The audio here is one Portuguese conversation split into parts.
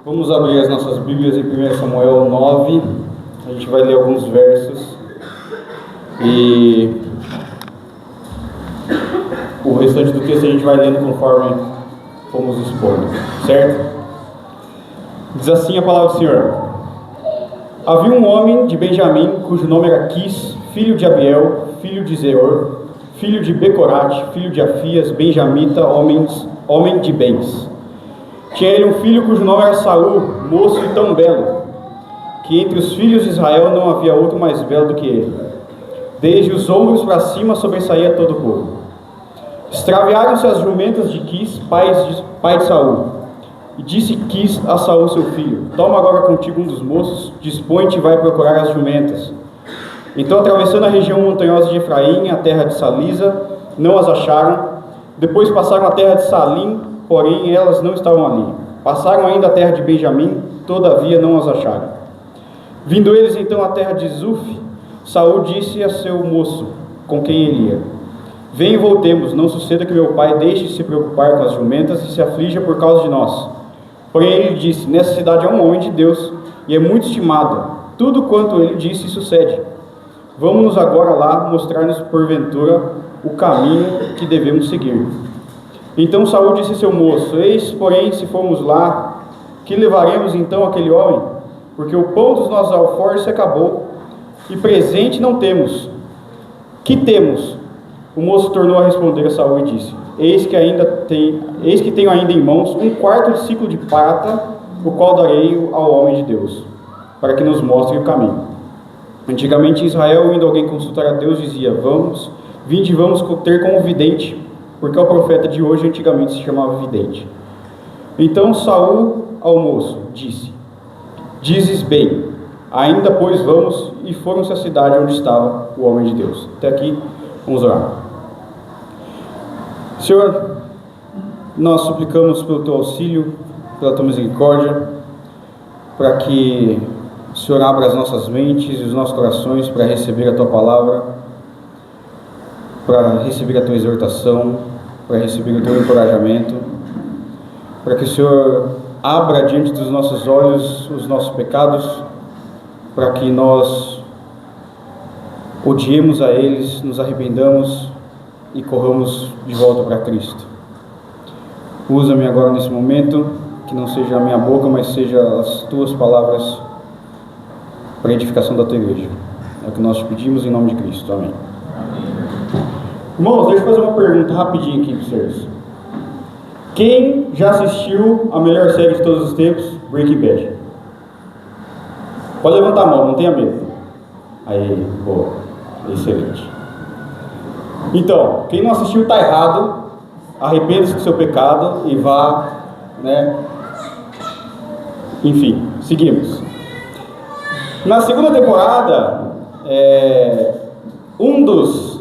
Vamos abrir as nossas Bíblias em 1 Samuel 9, a gente vai ler alguns versos e o restante do texto a gente vai lendo conforme fomos expondo, certo? Diz assim a palavra do Senhor: Havia um homem de Benjamim, cujo nome era Quis, filho de Abiel, filho de Zeor, filho de Becorate, filho de Afias, benjamita, homem de bens. Tinha ele um filho cujo nome era Saul, moço e tão belo, que entre os filhos de Israel não havia outro mais belo do que ele. Desde os ombros para cima sobressaía todo o povo. Extraviaram-se as jumentas de Quis, pai de Saul. E disse Quis a Saul seu filho: Toma agora contigo um dos moços, dispõe-te e vai procurar as jumentas. Então, atravessando a região montanhosa de Efraim, a terra de Salisa, não as acharam. Depois passaram a terra de Salim, porém elas não estavam ali. Passaram ainda a terra de Benjamim, todavia não as acharam. Vindo eles então à terra de Zuf, Saul disse a seu moço, com quem ele ia: Vem e voltemos, não suceda que meu pai deixe de se preocupar com as jumentas e se aflija por causa de nós. Porém ele disse: Nessa cidade há um homem de Deus, e é muito estimado. Tudo quanto ele disse sucede. Vamos-nos agora lá mostrar-nos porventura o caminho que devemos seguir. Então Saul disse a seu moço: Eis, porém, se formos lá, que levaremos então aquele homem? Porque o pão dos nossos alforjes se acabou, e presente não temos. Que temos? O moço tornou a responder a Saul e disse: Eis que tenho ainda em mãos um quarto de ciclo de prata, o qual darei ao homem de Deus, para que nos mostre o caminho. Antigamente em Israel, indo alguém consultar a Deus, dizia: Vinde e vamos ter com o vidente, porque o profeta de hoje antigamente se chamava vidente. Então Saul ao moço disse: Dizes bem, ainda pois vamos. E foram-se à cidade onde estava o homem de Deus. Até aqui, vamos orar. Senhor, nós suplicamos pelo teu auxílio, pela tua misericórdia, para que o Senhor abra as nossas mentes e os nossos corações para receber a tua palavra, para receber a tua exortação, para receber o teu encorajamento, para que o Senhor abra diante dos nossos olhos os nossos pecados, para que nós odiemos a eles, nos arrependamos e corramos de volta para Cristo. Usa-me agora nesse momento, que não seja a minha boca, mas seja as tuas palavras para a edificação da tua igreja. É o que nós te pedimos em nome de Cristo. Amém. Irmãos, deixa eu fazer uma pergunta rapidinho aqui para vocês. Quem já assistiu a melhor série de todos os tempos, Breaking Bad? Pode levantar a mão, não tenha medo. Aí, boa, excelente. Então, quem não assistiu está errado. Arrependa-se do seu pecado e vá, Enfim, seguimos. Na segunda temporada, um dos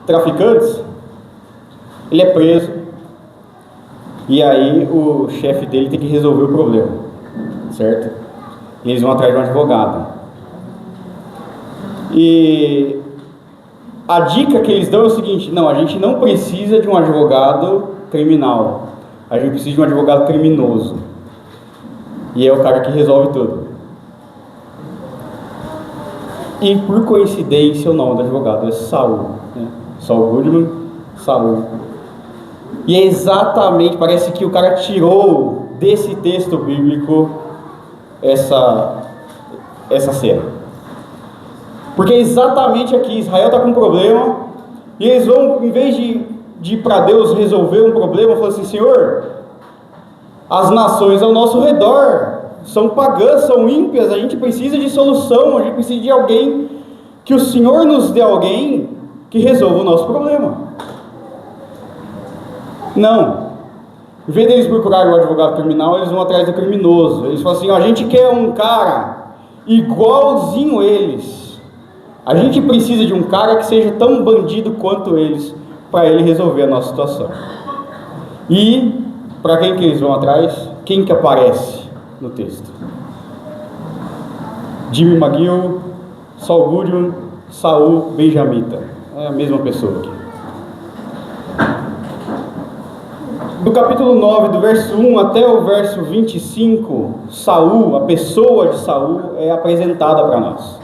traficantes, ele é preso, e aí o chefe dele tem que resolver o problema, certo? E eles vão atrás de um advogado. E a dica que eles dão é o seguinte: não, a gente não precisa de um advogado criminal, a gente precisa de um advogado criminoso. E é o cara que resolve tudo. E por coincidência o nome do advogado é Saul, Saul Goodman, Saul. E é exatamente, parece que o cara tirou desse texto bíblico essa cena. Porque é exatamente aqui, Israel está com um problema, e eles vão, em vez de ir para Deus resolver um problema, falam assim: Senhor, as nações ao nosso redor são pagãs, são ímpias, a gente precisa de solução, a gente precisa de alguém, que o Senhor nos dê alguém que resolva o nosso problema. Não. Em vez deles procurarem o advogado criminal, eles vão atrás do criminoso. Eles falam assim: a gente quer um cara igualzinho eles. A gente precisa de um cara que seja tão bandido quanto eles, para ele resolver a nossa situação. E para quem que eles vão atrás? Quem que aparece no texto? Jimmy McGill, Saul Goodman, Saul benjamita. É a mesma pessoa aqui. Do capítulo 9, do verso 1 até o verso 25, Saul, a pessoa de Saul, é apresentada para nós.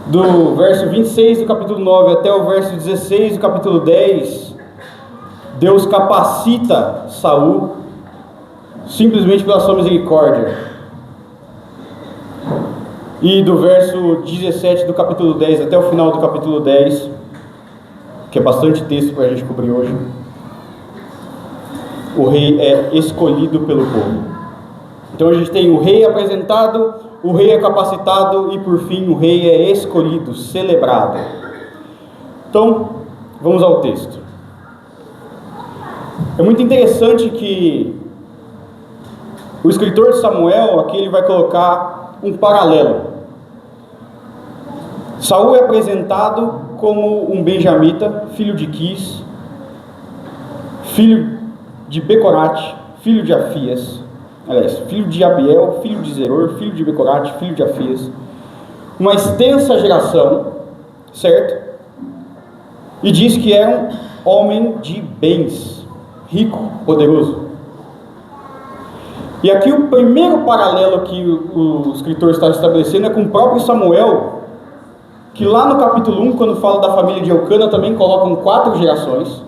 Do verso 26 do capítulo 9 até o verso 16 do capítulo 10, Deus capacita Saul simplesmente pela sua misericórdia. E do verso 17 do capítulo 10 até o final do capítulo 10, que é bastante texto para a gente cobrir hoje, o rei é escolhido pelo povo. Então a gente tem o rei apresentado, o rei é capacitado e por fim o rei é escolhido, celebrado. Então, vamos ao texto. É muito interessante que o escritor de Samuel, aqui ele vai colocar um paralelo. Saul é apresentado como um benjamita, filho de Quis, filho de Becorate, filho de Afias, aliás, filho de Abiel, filho de Zeror, filho de Becorate, filho de Afias, uma extensa geração, certo? E diz que era um homem de bens, rico, poderoso. E aqui o primeiro paralelo que o escritor está estabelecendo é com o próprio Samuel, que lá no capítulo 1, quando fala da família de Eucana, também colocam 4 gerações,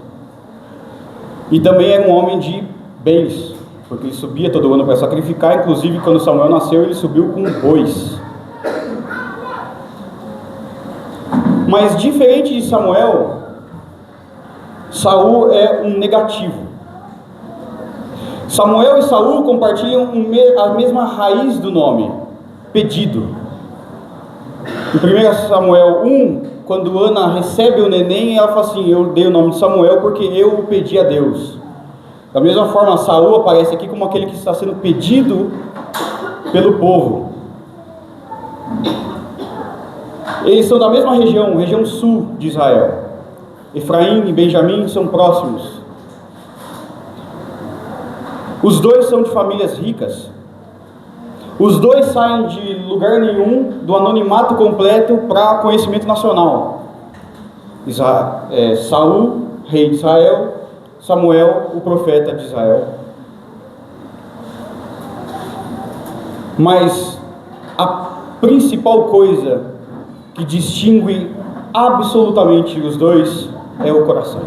e também era um homem de bens, porque ele subia todo ano para sacrificar. Inclusive quando Samuel nasceu, ele subiu com bois. Mas diferente de Samuel, Saul é um negativo. Samuel e Saul compartilham a mesma raiz do nome, pedido. Em 1 Samuel 1, quando Ana recebe o neném, ela fala assim: eu dei o nome de Samuel porque eu o pedi a Deus. Da mesma forma, Saul aparece aqui como aquele que está sendo pedido pelo povo. Eles são da mesma região sul de Israel. Efraim e Benjamim são próximos. Os dois são de famílias ricas. Os dois saem de lugar nenhum, do anonimato completo, para conhecimento nacional. Saul, rei de Israel, Samuel, o profeta de Israel. Mas a principal coisa que distingue absolutamente os dois é o coração.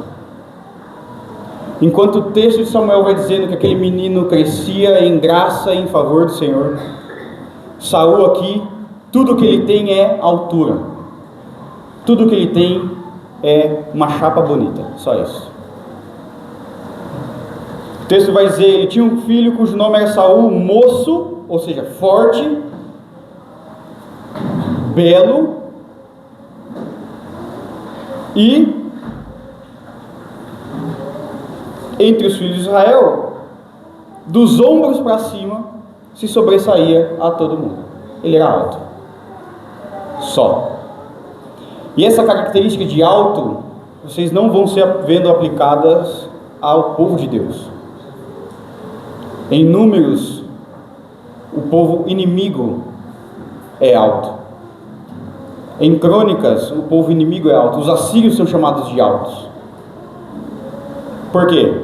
Enquanto o texto de Samuel vai dizendo que aquele menino crescia em graça e em favor do Senhor, Saul aqui, tudo que ele tem é altura. Tudo que ele tem é uma chapa bonita, só isso. O texto vai dizer: ele tinha um filho cujo nome era Saul, moço, ou seja, forte, belo, e entre os filhos de Israel, dos ombros para cima, se sobressaía a todo mundo. Ele era alto, só. E essa característica de alto, vocês não vão ser vendo aplicadas ao povo de Deus. Em Números, o povo inimigo é alto. Em Crônicas, o povo inimigo é alto. Os assírios são chamados de altos. Por quê?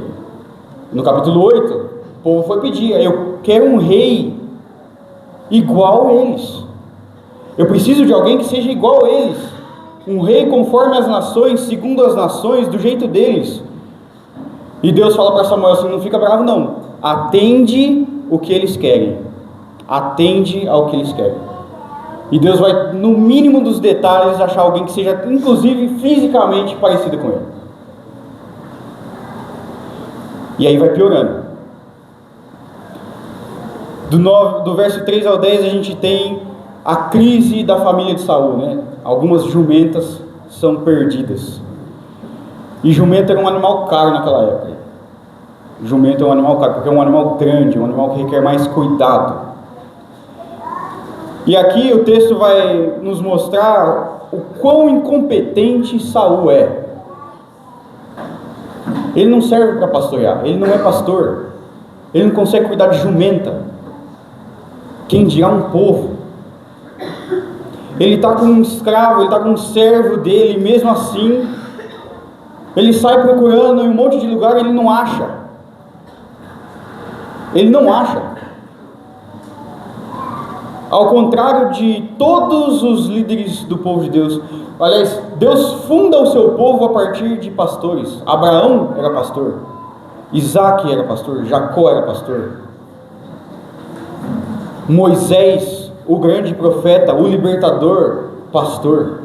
No capítulo 8, o povo foi pedir: eu quero um rei igual a eles. Eu preciso de alguém que seja igual a eles. Um rei conforme as nações, segundo as nações, do jeito deles. E Deus fala para Samuel assim: não fica bravo não. Atende o que eles querem. Atende ao que eles querem. E Deus vai, no mínimo dos detalhes, achar alguém que seja, inclusive, fisicamente parecido com ele. E aí vai piorando. Do verso 3 ao 10 a gente tem a crise da família de Saul, né? Algumas jumentas são perdidas. E jumento era um animal caro naquela época. Jumento é um animal caro, porque é um animal grande, um animal que requer mais cuidado. E aqui o texto vai nos mostrar o quão incompetente Saul é. Ele não serve para pastorear, ele não é pastor, ele não consegue cuidar de jumenta, quem dirá um povo. Ele está com um escravo, ele está com um servo dele, e mesmo assim Ele sai procurando em um monte de lugar e ele não acha. Ele não acha. Ao contrário de todos os líderes do povo de Deus, aliás, Deus funda o seu povo a partir de pastores. Abraão era pastor, Isaac era pastor, Jacó era pastor, Moisés, o grande profeta, o libertador, pastor.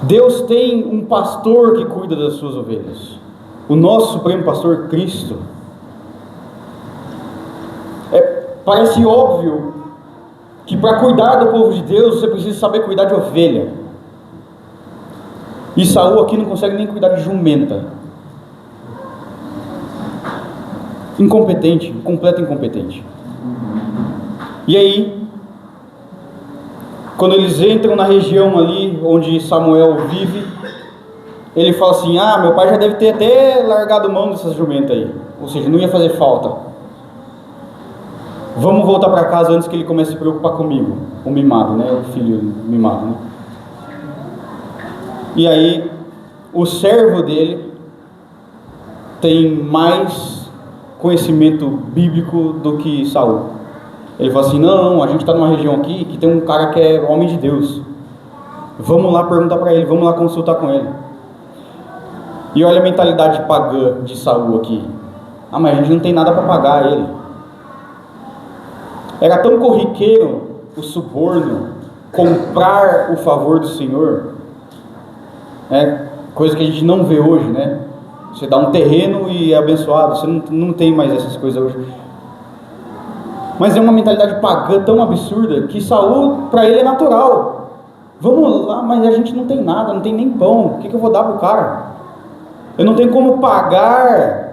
Deus tem um pastor que cuida das suas ovelhas. O nosso supremo pastor, Cristo. Parece óbvio que para cuidar do povo de Deus você precisa saber cuidar de ovelha. E Saul aqui não consegue nem cuidar de jumenta. Incompetente, completo incompetente. E aí, quando eles entram na região ali onde Samuel vive, ele fala assim: ah, meu pai já deve ter até largado mão dessas jumentas aí, ou seja, não ia fazer falta. Vamos voltar para casa antes que ele comece a se preocupar comigo. O mimado, né? O filho mimado, né? E aí, o servo dele tem mais conhecimento bíblico do que Saul. Ele fala assim: não, a gente está numa região aqui que tem um cara que é homem de Deus. Vamos lá perguntar para ele, vamos lá consultar com ele. E olha a mentalidade pagã de Saul aqui. Ah, mas a gente não tem nada para pagar ele. Era tão corriqueiro o suborno, comprar o favor do Senhor, coisa que a gente não vê hoje, né? Você dá um terreno e é abençoado. Você não tem mais essas coisas hoje. Mas é uma mentalidade pagã tão absurda que Saul, para ele, é natural. Vamos lá, mas a gente não tem nada, não tem nem pão. O que eu vou dar para o cara? Eu não tenho como pagar.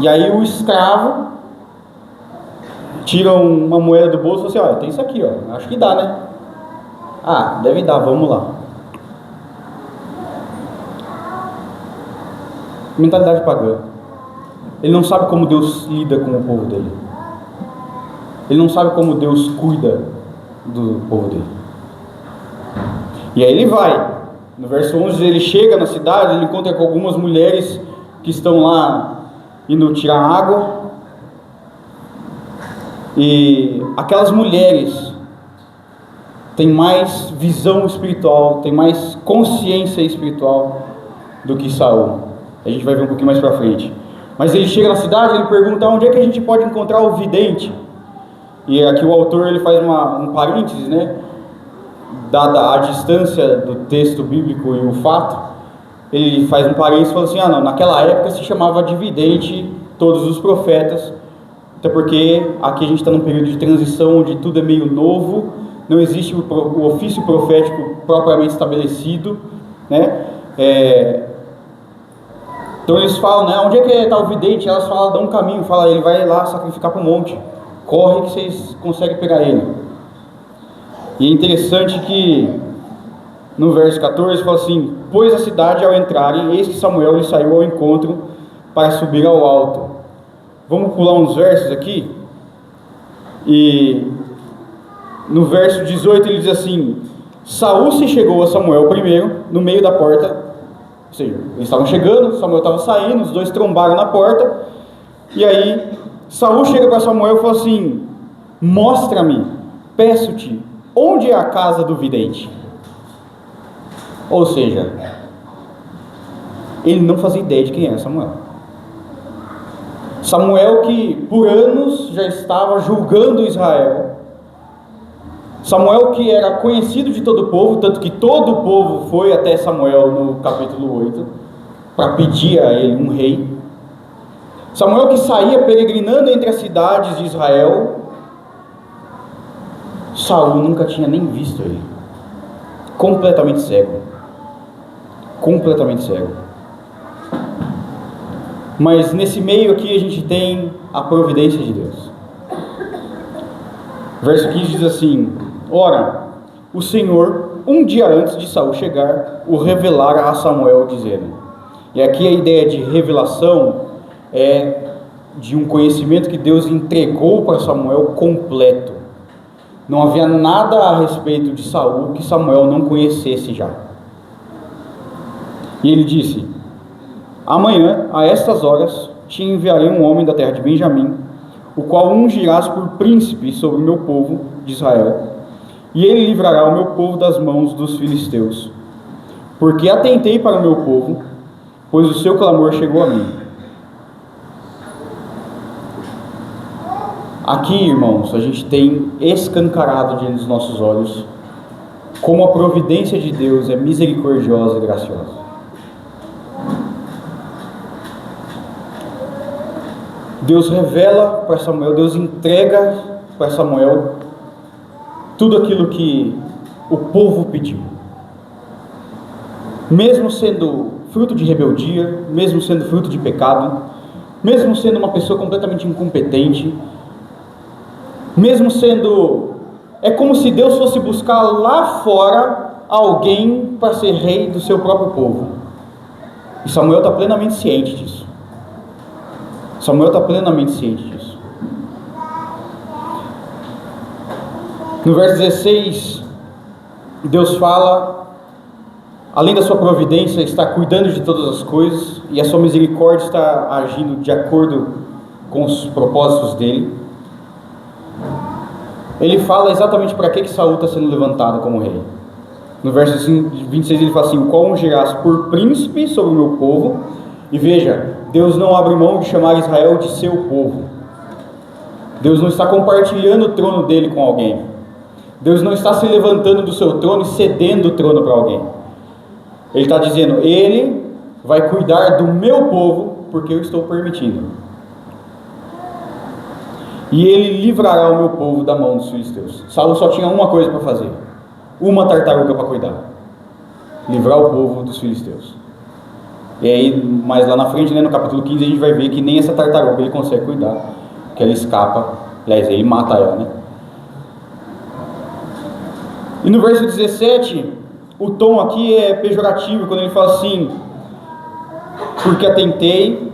E aí o escravo tira uma moeda do bolso e fala assim: olha, tem isso aqui, ó, acho que dá, né? Ah, deve dar, vamos lá. Mentalidade pagã. Ele não sabe como Deus lida com o povo dele. Ele não sabe como Deus cuida do povo dele. E aí ele vai. No verso 11, ele chega na cidade, ele encontra com algumas mulheres que estão lá indo tirar água. E aquelas mulheres têm mais visão espiritual, têm mais consciência espiritual do que Saul. A gente vai ver um pouquinho mais para frente. Mas ele chega na cidade, ele pergunta onde é que a gente pode encontrar o vidente. E aqui o autor ele faz um parênteses, né? Dada a distância do texto bíblico e o fato, ele faz um parênteses e fala assim: ah, não, naquela época se chamava de vidente todos os profetas, até porque aqui a gente está num período de transição onde tudo é meio novo, não existe o ofício profético propriamente estabelecido, né? Então eles falam, né, onde é que está o vidente? Elas falam, dão um caminho, fala, ele vai lá sacrificar para o monte, corre que vocês conseguem pegar ele. E é interessante que no verso 14 fala assim: pois a cidade ao entrarem, eis que Samuel lhe saiu ao encontro para subir ao alto. Vamos pular uns versos aqui. E no verso 18 ele diz assim: Saul se chegou a Samuel primeiro, no meio da porta. Ou seja, eles estavam chegando, Samuel estava saindo, os dois trombaram na porta. E aí Saul chega para Samuel e fala assim: mostra-me, peço-te, onde é a casa do vidente? Ou seja, ele não fazia ideia de quem era Samuel. Samuel que por anos já estava julgando Israel. Samuel que era conhecido de todo o povo, tanto que todo o povo foi até Samuel no capítulo 8 para pedir a ele um rei. Samuel que saía peregrinando entre as cidades de Israel. Saul nunca tinha nem visto ele. Completamente cego. Completamente cego. Mas nesse meio aqui a gente tem a providência de Deus. Verso 15 diz assim: ora, o Senhor, um dia antes de Saul chegar, o revelara a Samuel, dizendo. E aqui a ideia de revelação é de um conhecimento que Deus entregou para Samuel completo. Não havia nada a respeito de Saul que Samuel não conhecesse já. E ele disse: amanhã, a estas horas, te enviarei um homem da terra de Benjamim, o qual ungirás por príncipe sobre o meu povo de Israel, e ele livrará o meu povo das mãos dos filisteus. Porque atentei para o meu povo, pois o seu clamor chegou a mim. Aqui, irmãos, a gente tem escancarado diante dos nossos olhos como a providência de Deus é misericordiosa e graciosa. Deus revela para Samuel, Deus entrega para Samuel tudo aquilo que o povo pediu. Mesmo sendo fruto de rebeldia, mesmo sendo fruto de pecado, mesmo sendo uma pessoa completamente incompetente, mesmo sendo... É como se Deus fosse buscar lá fora alguém para ser rei do seu próprio povo. E Samuel está plenamente ciente disso. Samuel está plenamente ciente disso. No verso 16, Deus fala, além da sua providência, está cuidando de todas as coisas, e a sua misericórdia está agindo de acordo com os propósitos dele. Ele fala exatamente para que Saul está sendo levantado como rei. No verso 26 ele fala assim: o qual ungirás por príncipe sobre o meu povo. E veja, Deus não abre mão de chamar Israel de seu povo. Deus não está compartilhando o trono dele com alguém. Deus não está se levantando do seu trono e cedendo o trono para alguém. Ele está dizendo: ele vai cuidar do meu povo, porque eu estou permitindo. E ele livrará o meu povo da mão dos filisteus. Saul só tinha uma coisa para fazer, uma tartaruga para cuidar: livrar o povo dos filisteus. E aí, mais lá na frente, né, no capítulo 15, a gente vai ver que nem essa tartaruga ele consegue cuidar, que ela escapa, aliás, ele mata ela, né? E no verso 17, o tom aqui é pejorativo, quando ele fala assim: porque atentei.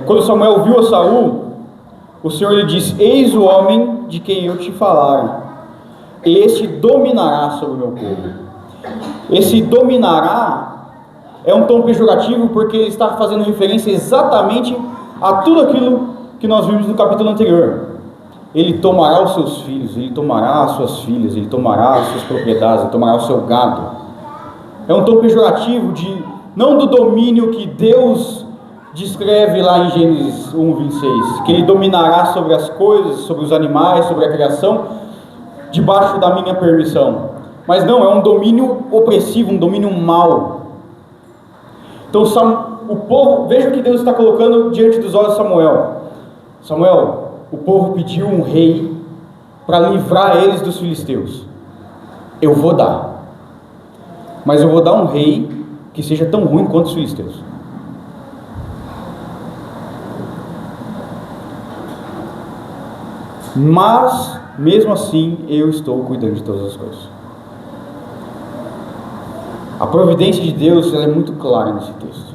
Quando Samuel viu a Saul, o Senhor lhe disse: eis o homem de quem eu te falara, este dominará sobre o meu povo. Esse dominará é um tom pejorativo, porque ele está fazendo referência exatamente a tudo aquilo que nós vimos no capítulo anterior. Ele tomará os seus filhos, ele tomará as suas filhas, ele tomará as suas propriedades, ele tomará o seu gado. É um tom pejorativo não do domínio que Deus descreve lá em Gênesis 1:26, que ele dominará sobre as coisas, sobre os animais, sobre a criação, debaixo da minha permissão. Mas não, é um domínio opressivo, um domínio mau. Então o povo, veja o que Deus está colocando diante dos olhos de Samuel. Samuel, o povo pediu um rei para livrar eles dos filisteus. Eu vou dar, mas eu vou dar um rei que seja tão ruim quanto os filisteus. Mas mesmo assim eu estou cuidando de todas as coisas. A providência de Deus, ela é muito clara nesse texto.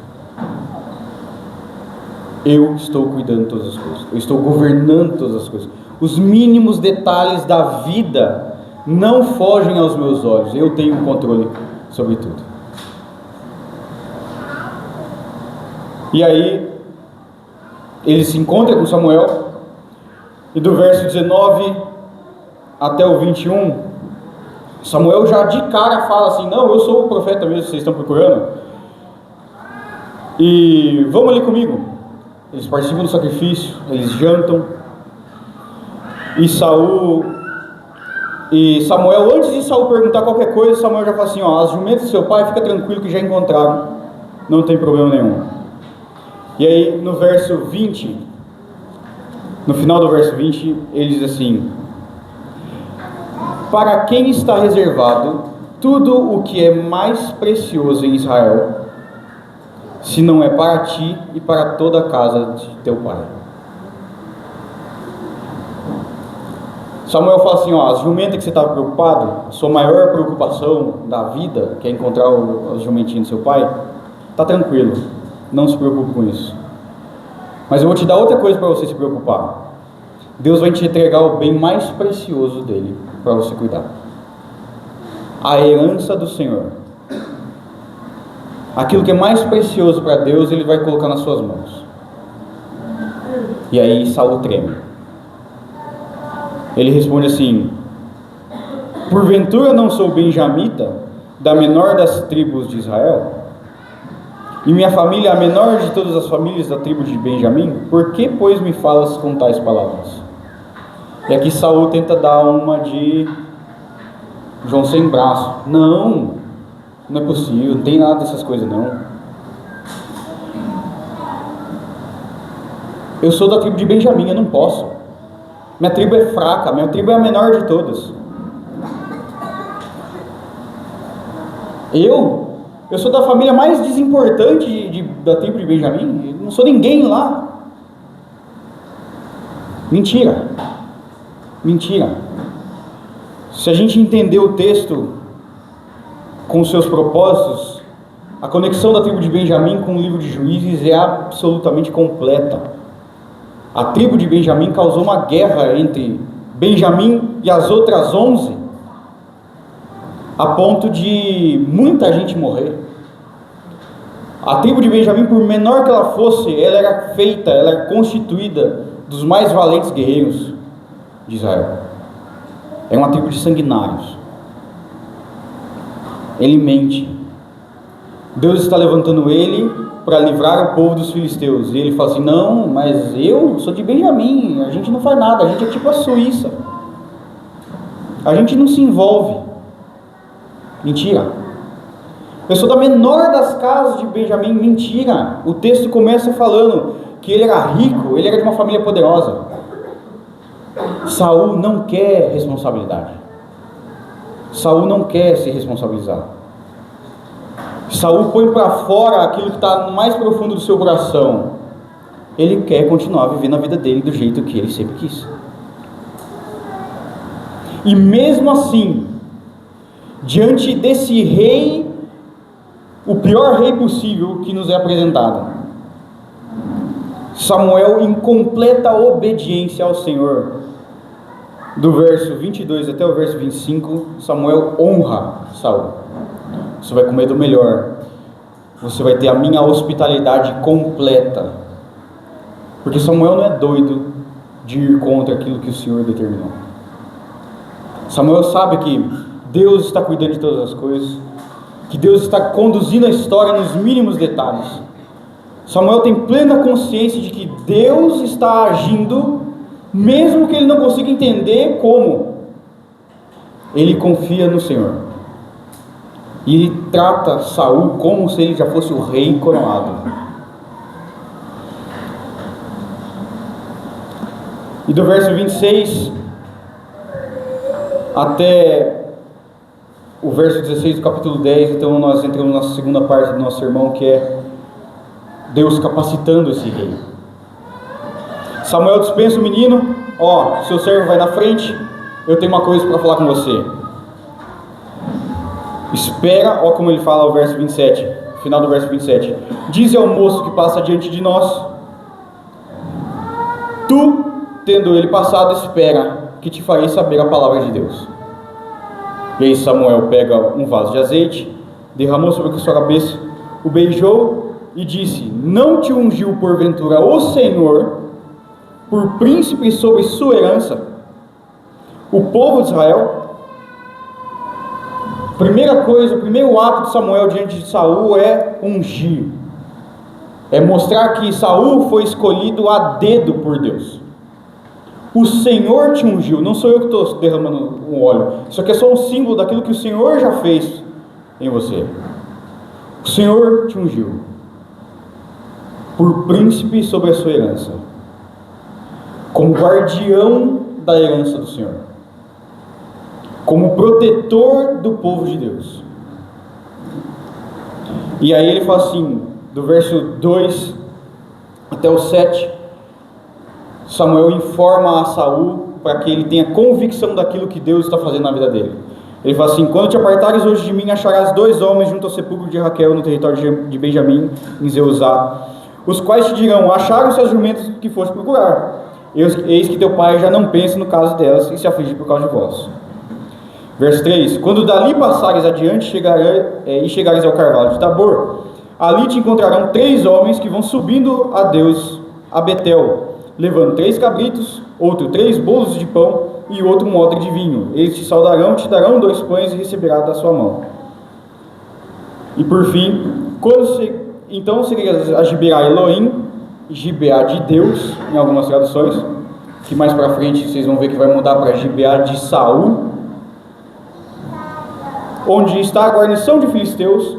Eu estou cuidando de todas as coisas. Eu estou governando todas as coisas. Os mínimos detalhes da vida não fogem aos meus olhos. Eu tenho um controle sobre tudo. E aí, ele se encontra com Samuel. E do verso 19 até o 21... Samuel já de cara fala assim: não, eu sou o profeta mesmo que vocês estão procurando, e vamos ali comigo. Eles participam do sacrifício, eles jantam, e Samuel, antes de Saul perguntar qualquer coisa, Samuel já fala assim: ó, as jumentas do seu pai, fica tranquilo que já encontraram, não tem problema nenhum. E aí no verso 20, no final do verso 20, ele diz assim: para quem está reservado tudo o que é mais precioso em Israel, se não é para ti e para toda a casa de teu pai? Samuel fala assim: ó, as jumentas que você estava preocupado, a sua maior preocupação da vida, que é encontrar os jumentinhos do seu pai, está tranquilo, não se preocupe com isso. Mas eu vou te dar outra coisa para você se preocupar. Deus vai te entregar o bem mais precioso dele para você cuidar. A herança do Senhor. Aquilo que é mais precioso para Deus, Ele vai colocar nas suas mãos. E aí Saul treme. Ele responde assim: porventura não sou benjamita, da menor das tribos de Israel? E minha família é a menor de todas as famílias da tribo de Benjamim? Por que, pois, me falas com tais palavras? E aqui Saul tenta dar uma de João sem braço. Não é possível, não tem nada dessas coisas não. Eu sou da tribo de Benjamim, eu não posso. Minha tribo é fraca, minha tribo é a menor de todas. Eu sou da família mais desimportante da tribo de Benjamim, eu não sou ninguém lá. Mentira. Se a gente entender o texto com os seus propósitos, a conexão da tribo de Benjamim com o livro de Juízes é absolutamente completa. A tribo de Benjamim causou uma guerra entre Benjamim e as outras 11, a ponto de muita gente morrer. A tribo de Benjamim, por menor que ela fosse, ela era constituída dos mais valentes guerreiros de Israel. É uma tribo de sanguinários. Ele mente. Deus está levantando ele para livrar o povo dos filisteus. E ele fala assim: não, mas eu sou de Benjamim, a gente não faz nada, a gente é tipo a Suíça, a gente não se envolve. Mentira. Eu sou da menor das casas de Benjamim. Mentira. O texto começa falando que ele era rico, ele era de uma família poderosa. Saul não quer responsabilidade. Saul não quer se responsabilizar. Saul põe para fora aquilo que está no mais profundo do seu coração. Ele quer continuar vivendo a vida dele do jeito que ele sempre quis. E mesmo assim, diante desse rei, o pior rei possível que nos é apresentado, Samuel, em completa obediência ao Senhor, do verso 22 até o verso 25, Samuel honra Saul. Você vai comer do melhor, você vai ter a minha hospitalidade completa, porque Samuel não é doido de ir contra aquilo que o Senhor determinou. Samuel sabe que Deus está cuidando de todas as coisas, que Deus está conduzindo a história nos mínimos detalhes. Samuel tem plena consciência de que Deus está agindo, mesmo que ele não consiga entender como. Ele confia no Senhor. E ele trata Saul como se ele já fosse o rei coroado. E do verso 26 até o verso 16 do capítulo 10, então nós entramos na segunda parte do nosso sermão, que é Deus capacitando esse rei. Samuel dispensa o menino: seu servo vai na frente, eu tenho uma coisa para falar com você. Espera, como ele fala ao verso 27, final do verso 27: dize ao moço que passa diante de nós, tu, tendo ele passado, espera, que te farei saber a palavra de Deus. E aí Samuel pega um vaso de azeite, derramou sobre a sua cabeça, o beijou e disse: não te ungiu porventura o Senhor por príncipe sobre sua herança, o povo de Israel? Primeira coisa, o primeiro ato de Samuel diante de Saul é ungir, é mostrar que Saul foi escolhido a dedo por Deus. O Senhor te ungiu, não sou eu que estou derramando um óleo. Isso aqui é só um símbolo daquilo que o Senhor já fez em você. O Senhor te ungiu por príncipe sobre a sua herança, como guardião da herança do Senhor, como protetor do povo de Deus. E aí ele fala assim, do verso 2 até o 7, Samuel informa a Saul para que ele tenha convicção daquilo que Deus está fazendo na vida dele. Ele fala assim: quando te apartares hoje de mim, acharás 2 homens junto ao sepulcro de Raquel, no território de Benjamim, em Zeuzá, os quais te dirão: acharam seus jumentos que foste procurar. eis que teu pai já não pensa no caso delas e se aflige por causa de vós. Verso 3: quando dali passares adiante chegares ao carvalho de Tabor, ali te encontrarão 3 homens que vão subindo a Deus a Betel, levando 3 cabritos, outro 3 bolos de pão e outro um odre de vinho. Eles te saudarão, te darão 2 pães e receberás da sua mão. E por fim, então seguirás a Gibeá Elohim, Gibeá de Deus, em algumas traduções, que mais para frente vocês vão ver que vai mudar para Gibeá de Saul, onde está a guarnição de filisteus,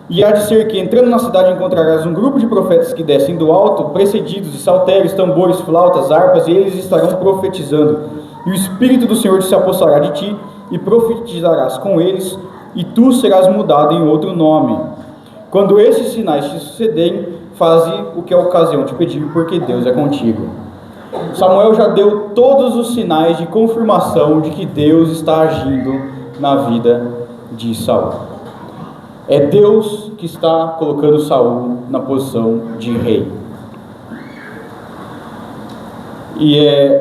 e há de ser que, entrando na cidade, encontrarás um grupo de profetas que descem do alto, precedidos de saltérios, tambores, flautas, harpas, e eles estarão profetizando. E o Espírito do Senhor se apossará de ti, e profetizarás com eles, e tu serás mudado em outro nome. Quando esses sinais te sucederem, faze o que a ocasião te pedir, porque Deus é contigo. Samuel já deu todos os sinais de confirmação de que Deus está agindo na vida de Saul. É Deus que está colocando Saul na posição de rei. E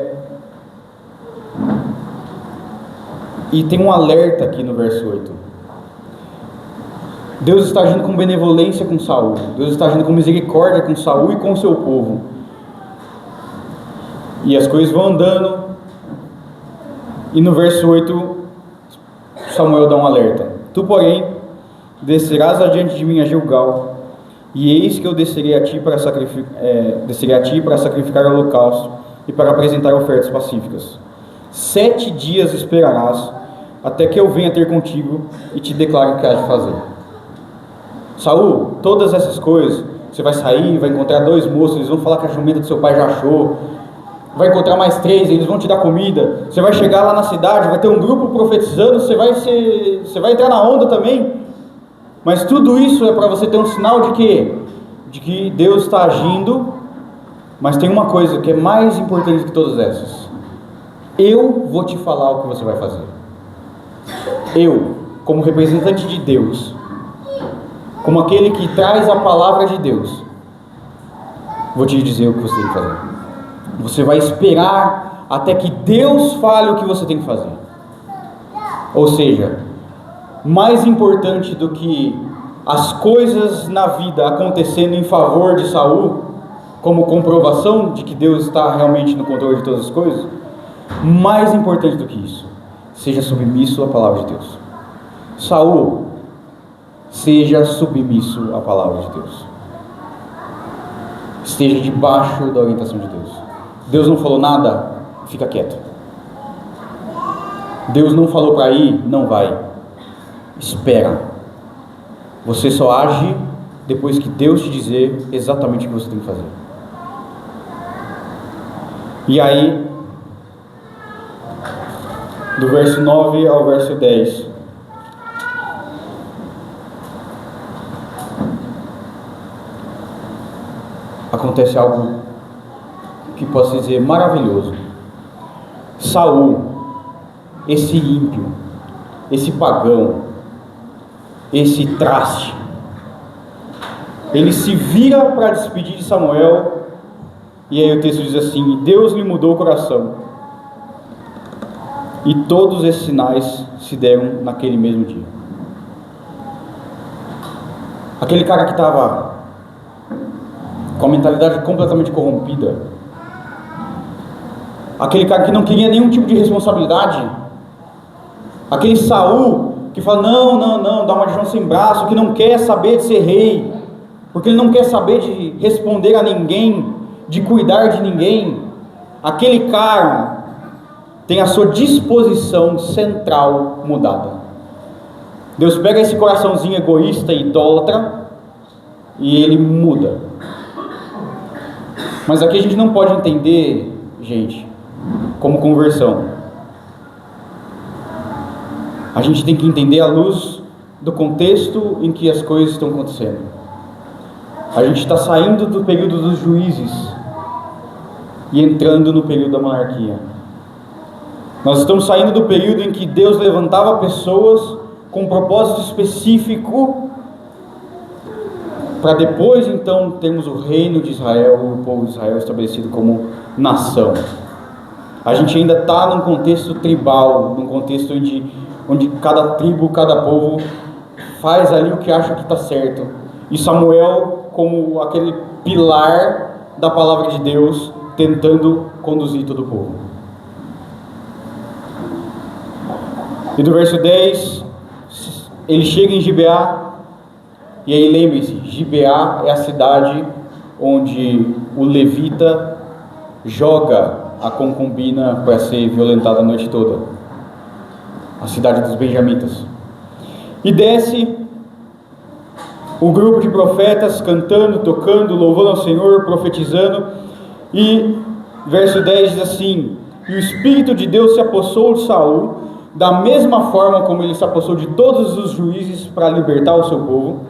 tem um alerta aqui no verso 8. Deus está agindo com benevolência com Saul. Deus está agindo com misericórdia com Saul e com o seu povo. E as coisas vão andando. E no verso 8, Samuel dá um alerta. Tu, porém, descerás adiante de mim a Gilgal, e eis que eu descerei a ti para sacrificar holocausto e para apresentar ofertas pacíficas. 7 dias esperarás, até que eu venha ter contigo e te declare o que hás de fazer. Saul, todas essas coisas, você vai sair, vai encontrar 2 moços, eles vão falar que a jumenta do seu pai já achou, vai encontrar mais 3, eles vão te dar comida, você vai chegar lá na cidade, vai ter um grupo profetizando, você vai entrar na onda também. Mas tudo isso é para você ter um sinal de quê? De que Deus está agindo. Mas tem uma coisa que é mais importante que todas essas. Eu vou te falar o que você vai fazer. Eu, como representante de Deus, como aquele que traz a palavra de Deus, vou te dizer o que você tem que fazer. Você vai esperar até que Deus fale o que você tem que fazer. Ou seja, mais importante do que as coisas na vida acontecendo em favor de Saul, como comprovação de que Deus está realmente no controle de todas as coisas, mais importante do que isso, seja submisso à palavra de Deus. Saul, seja submisso à palavra de Deus. Esteja debaixo da orientação de Deus. Deus não falou nada, fica quieto. Deus não falou para ir, não vai. Espera. Você só age depois que Deus te dizer exatamente o que você tem que fazer. E aí, do verso 9 ao verso 10, acontece algo que posso dizer maravilhoso. Saul, esse ímpio, esse pagão, esse traste, ele se vira para despedir de Samuel, e aí o texto diz assim: Deus lhe mudou o coração, e todos esses sinais se deram naquele mesmo dia. Aquele cara que estava com a mentalidade completamente corrompida, aquele cara que não queria nenhum tipo de responsabilidade, aquele Saul que fala, não, dá uma de João sem braço, que não quer saber de ser rei, porque ele não quer saber de responder a ninguém, de cuidar de ninguém. Aquele cara tem a sua disposição central mudada. Deus pega esse coraçãozinho egoísta e idólatra e ele muda. Mas aqui a gente não pode entender, gente, como conversão. A gente tem que entender à luz do contexto em que as coisas estão acontecendo. A gente está saindo do período dos juízes e entrando no período da monarquia. Nós estamos saindo do período em que Deus levantava pessoas com um propósito específico para depois então termos o reino de Israel, o povo de Israel estabelecido como nação. A gente ainda está num contexto tribal, num contexto onde cada tribo, cada povo faz ali o que acha que está certo. E Samuel, como aquele pilar da palavra de Deus, tentando conduzir todo o povo. E do verso 10, ele chega em Gibeá, e aí lembre-se, Gibeá é a cidade onde o levita joga a concubina para ser violentada a noite toda, a cidade dos benjamitas. E desce o grupo de profetas cantando, tocando, louvando ao Senhor, profetizando. E verso 10 diz assim: e o Espírito de Deus se apossou de Saul, da mesma forma como ele se apossou de todos os juízes para libertar o seu povo.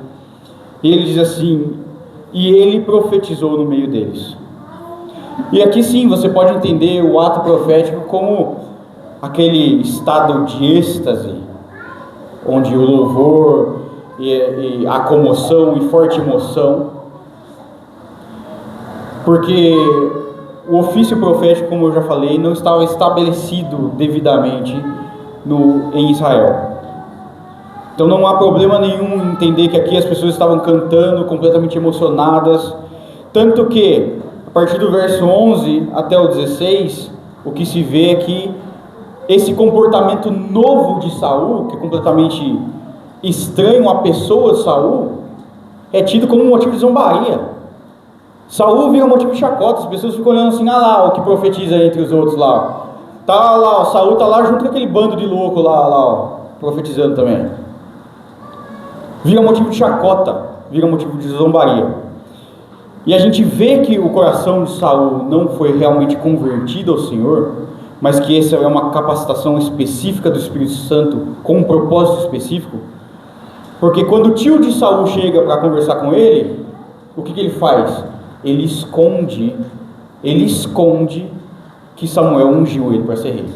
E ele diz assim: e ele profetizou no meio deles. E aqui sim você pode entender o ato profético como aquele estado de êxtase, onde o louvor e a comoção e forte emoção, porque o ofício profético, como eu já falei, não estava estabelecido devidamente em Israel. Então não há problema nenhum em entender que aqui as pessoas estavam cantando completamente emocionadas, tanto que a partir do verso 11 até o 16, o que se vê é que esse comportamento novo de Saul, que é completamente estranho à pessoa de Saul, é tido como um motivo de zombaria. Saul vira um motivo de chacota, as pessoas ficam olhando assim: ah lá, o que profetiza entre os outros lá. Tá lá, ó, Saul tá lá junto com aquele bando de louco lá, ó, profetizando também. Vira motivo de chacota, vira motivo de zombaria. E a gente vê que o coração de Saul não foi realmente convertido ao Senhor, mas que essa é uma capacitação específica do Espírito Santo, com um propósito específico. Porque quando o tio de Saul chega para conversar com ele, o que ele faz? Ele esconde que Samuel ungiu ele para ser rei.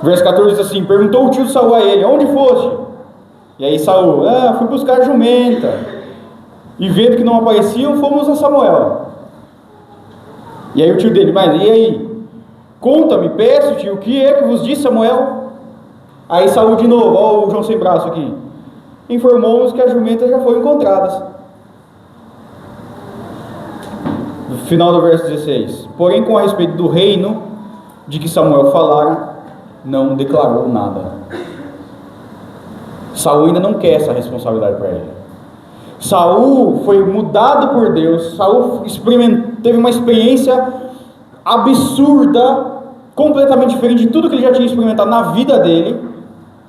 Verso 14 diz assim: perguntou o tio de Saul a ele: onde foste? E aí Saul: fui buscar a jumenta. E vendo que não apareciam, fomos a Samuel. E aí o tio dele: mas e aí? Conta-me, peço, tio, o que é que vos disse Samuel? Aí Saul de novo, ó o João sem braço aqui, informou-nos que as jumentas já foram encontradas. No final do verso 16: porém com a respeito do reino de que Samuel falara, não declarou nada. Saul ainda não quer essa responsabilidade para ele. Saul foi mudado por Deus. Saul teve uma experiência absurda, completamente diferente de tudo que ele já tinha experimentado na vida dele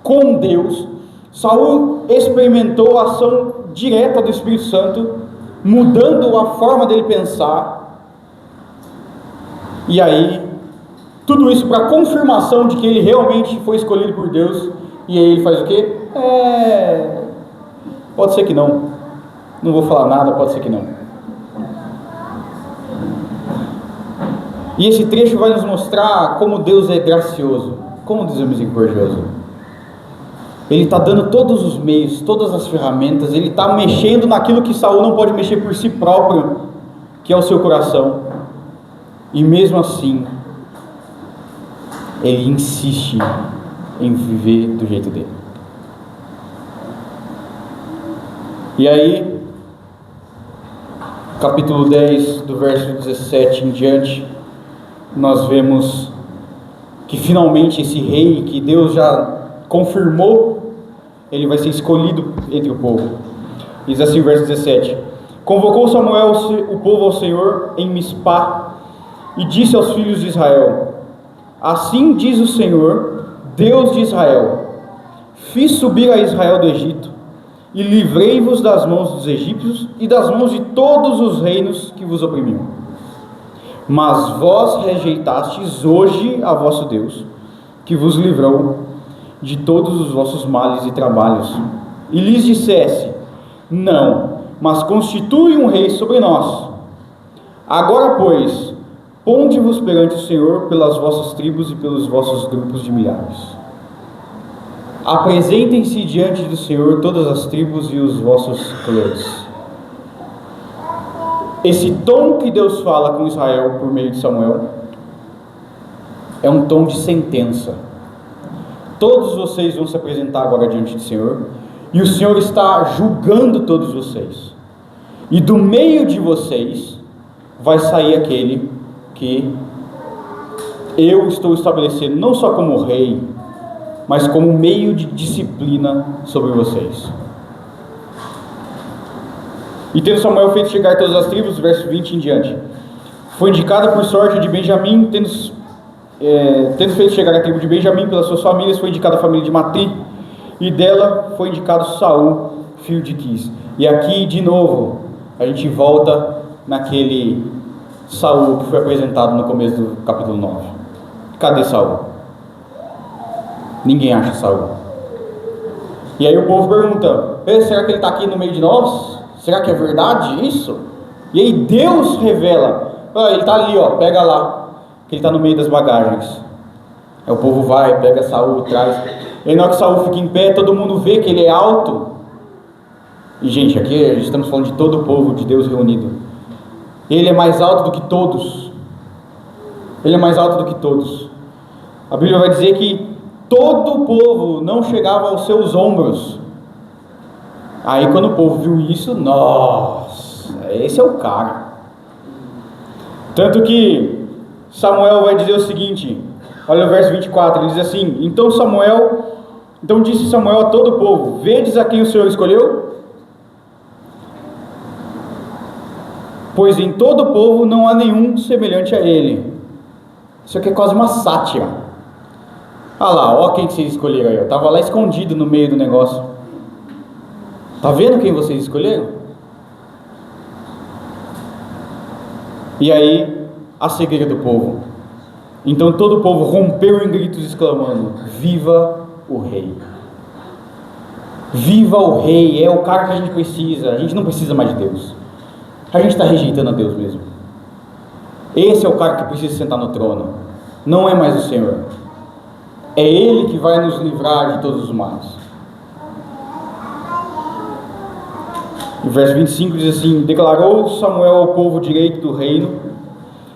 com Deus. Saul experimentou a ação direta do Espírito Santo, mudando a forma dele pensar. E aí, tudo isso para confirmação de que ele realmente foi escolhido por Deus. E aí ele faz o quê? Pode ser que não vou falar nada, pode ser que não. E esse trecho vai nos mostrar como Deus é gracioso, como Deus é misericordioso. Ele está dando todos os meios, todas as ferramentas, ele está mexendo naquilo que Saul não pode mexer por si próprio, que é o seu coração. E mesmo assim, ele insiste em viver do jeito dele. E aí, capítulo 10, do verso 17 em diante, nós vemos que finalmente esse rei que Deus já confirmou, ele vai ser escolhido entre o povo. Diz assim o verso 17: convocou Samuel o povo ao Senhor em Mispá e disse aos filhos de Israel: assim diz o Senhor, Deus de Israel: fiz subir a Israel do Egito e livrei-vos das mãos dos egípcios e das mãos de todos os reinos que vos oprimiam. Mas vós rejeitastes hoje a vosso Deus, que vos livrou de todos os vossos males e trabalhos, e lhes dissesse: não, mas constitui um rei sobre nós. Agora, pois, ponde-vos perante o Senhor pelas vossas tribos e pelos vossos grupos de milhares. Apresentem-se diante do Senhor todas as tribos e os vossos clãs. Esse tom que Deus fala com Israel por meio de Samuel é um tom de sentença. Todos vocês vão se apresentar agora diante do Senhor, e o Senhor está julgando todos vocês. E do meio de vocês vai sair aquele que eu estou estabelecendo não só como rei, mas como meio de disciplina sobre vocês. E tendo Samuel feito chegar todas as tribos, verso 20 em diante, foi indicada por sorte de Benjamim, tendo feito chegar a tribo de Benjamim pelas suas famílias, foi indicada a família de Matri, e dela foi indicado Saul, filho de Quis. E aqui, de novo, a gente volta naquele Saul que foi apresentado no começo do capítulo 9. Cadê Saul? Ninguém acha Saul. E aí o povo pergunta: será que ele está aqui no meio de nós? Será que é verdade isso? E aí Deus revela: ele está ali, pega lá, que ele está no meio das bagagens. Aí o povo vai, pega Saul, traz. E aí na hora que Saul fica em pé, todo mundo vê que ele é alto. E gente, aqui estamos falando de todo o povo de Deus reunido. Ele é mais alto do que todos. Ele é mais alto do que todos. A Bíblia vai dizer que todo o povo não chegava aos seus ombros. Aí quando o povo viu isso, nossa, esse é o cara. Tanto que Samuel vai dizer o seguinte, olha o verso 24, ele diz assim: Então disse Samuel a todo o povo: Vedes a quem o Senhor escolheu? Pois em todo o povo não há nenhum semelhante a ele. Isso aqui é quase uma sátira. Ah lá, ó quem que vocês escolheram aí. Eu estava lá escondido no meio do negócio. Está vendo quem vocês escolheram? E aí, a cegueira do povo. Então todo o povo rompeu em gritos, exclamando: Viva o rei! Viva o rei! É o cara que a gente precisa. A gente não precisa mais de Deus. A gente está rejeitando a Deus mesmo. Esse é o cara que precisa sentar no trono. Não é mais o Senhor. É Ele que vai nos livrar de todos os males. O verso 25 diz assim: Declarou Samuel ao povo o direito do reino,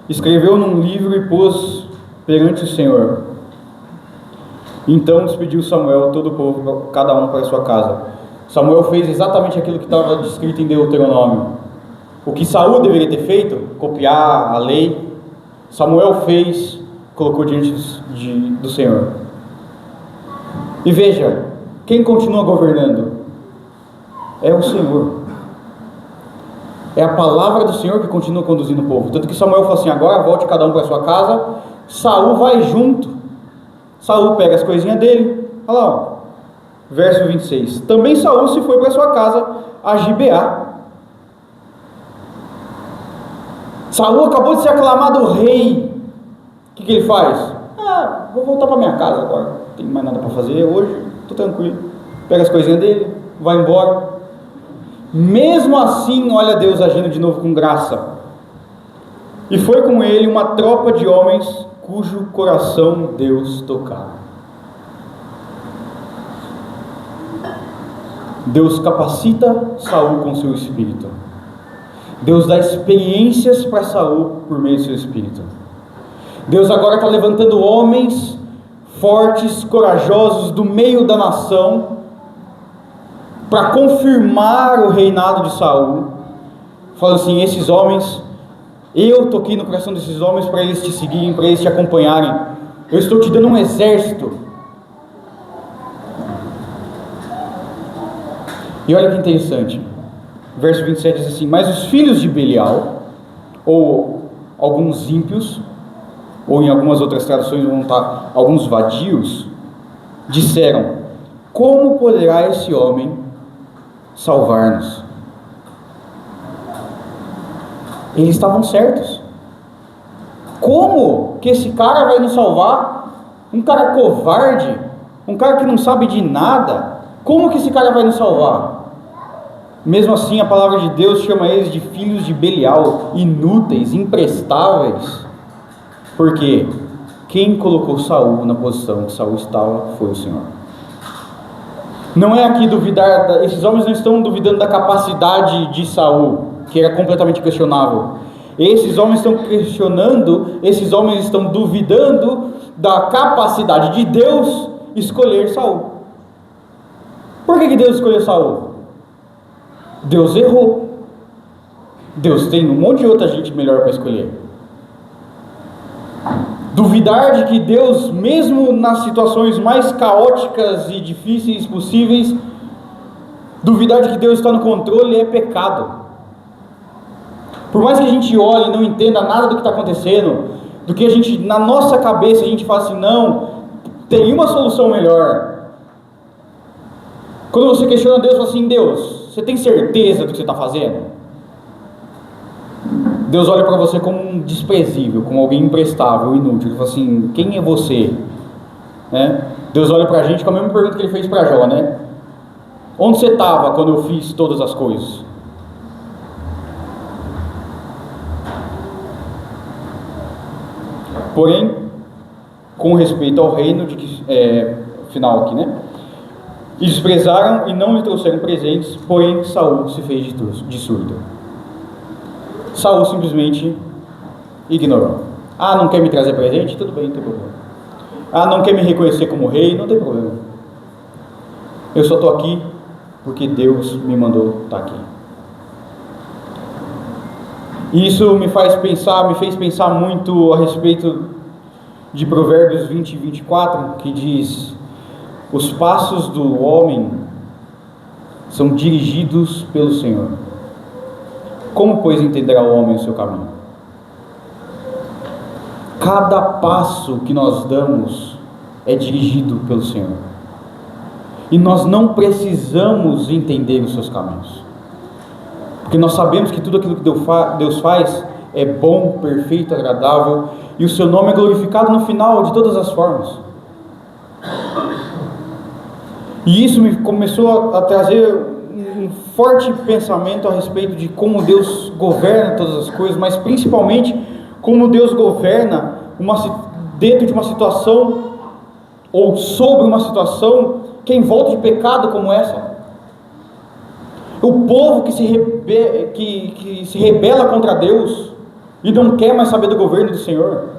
escreveu num livro e pôs perante o Senhor. Então despediu Samuel todo o povo, cada um para a sua casa. Samuel fez exatamente aquilo que estava descrito em Deuteronômio. O que Saul deveria ter feito, copiar a lei, Samuel fez, colocou diante do Senhor. E veja, quem continua governando? É o Senhor. É a palavra do Senhor que continua conduzindo o povo. Tanto que Samuel falou assim: agora volte cada um para a sua casa. Saul vai junto. Saul pega as coisinhas dele. Olha lá, verso 26. Também Saul se foi para a sua casa a Gibeá. Saul acabou de ser aclamado rei. O que ele faz? Vou voltar para minha casa agora. Não tem mais nada para fazer hoje. Estou tranquilo. Pega as coisinhas dele, vai embora. Mesmo assim, olha Deus agindo de novo com graça. E foi com ele uma tropa de homens cujo coração Deus tocava. Deus capacita Saul com seu espírito. Deus dá experiências para Saul por meio do seu espírito. Deus agora está levantando homens fortes, corajosos do meio da nação para confirmar o reinado de Saul. Falando assim: esses homens, eu toquei no coração desses homens para eles te seguirem, para eles te acompanharem. Eu estou te dando um exército. E olha que interessante, verso 27 diz assim: Mas os filhos de Belial, ou alguns ímpios, ou em algumas outras traduções vão estar alguns vadios, disseram: Como poderá esse homem salvar-nos? Eles estavam certos. Como que esse cara vai nos salvar? Um cara covarde, um cara que não sabe de nada. Como que esse cara vai nos salvar? Mesmo assim, a palavra de Deus chama eles de filhos de Belial, inúteis, imprestáveis. Porque quem colocou Saul na posição que Saul estava foi o Senhor. Não é aqui duvidar, esses homens não estão duvidando da capacidade de Saul, que era completamente questionável. Esses homens estão duvidando da capacidade de Deus escolher Saul. Por que Deus escolheu Saul? Deus errou. Deus tem um monte de outra gente melhor para escolher. Duvidar de que Deus, mesmo nas situações mais caóticas e difíceis possíveis, duvidar de que Deus está no controle é pecado. Por mais que a gente olhe e não entenda nada do que está acontecendo, do que a gente, na nossa cabeça, a gente fala assim, não, tem uma solução melhor. Quando você questiona Deus, fala assim, Deus, você tem certeza do que você está fazendo? Deus olha para você como um desprezível, como alguém imprestável, inútil. Ele fala assim, quem é você? Né? Deus olha para a gente com a mesma pergunta que ele fez para Jó, né? Onde você estava quando eu fiz todas as coisas? Porém, com respeito ao reino, final aqui, né? E desprezaram e não lhe trouxeram presentes, porém Saul se fez de surdo. Saul simplesmente ignorou. Ah, não quer me trazer presente? Tudo bem, não tem problema. Ah, não quer me reconhecer como rei? Não tem problema. Eu só estou aqui porque Deus me mandou estar aqui. E isso me fez pensar muito a respeito de Provérbios 20 e 24, que diz: os passos do homem são dirigidos pelo Senhor. Como, pois, entenderá o homem o seu caminho? Cada passo que nós damos é dirigido pelo Senhor. E nós não precisamos entender os seus caminhos. Porque nós sabemos que tudo aquilo que Deus faz é bom, perfeito, agradável, e o seu nome é glorificado no final de todas as formas. E isso me começou a trazer um forte pensamento a respeito de como Deus governa todas as coisas, mas principalmente como Deus governa dentro de uma situação, ou sobre uma situação que é envolta de pecado como essa. O povo que se rebela contra Deus e não quer mais saber do governo do Senhor,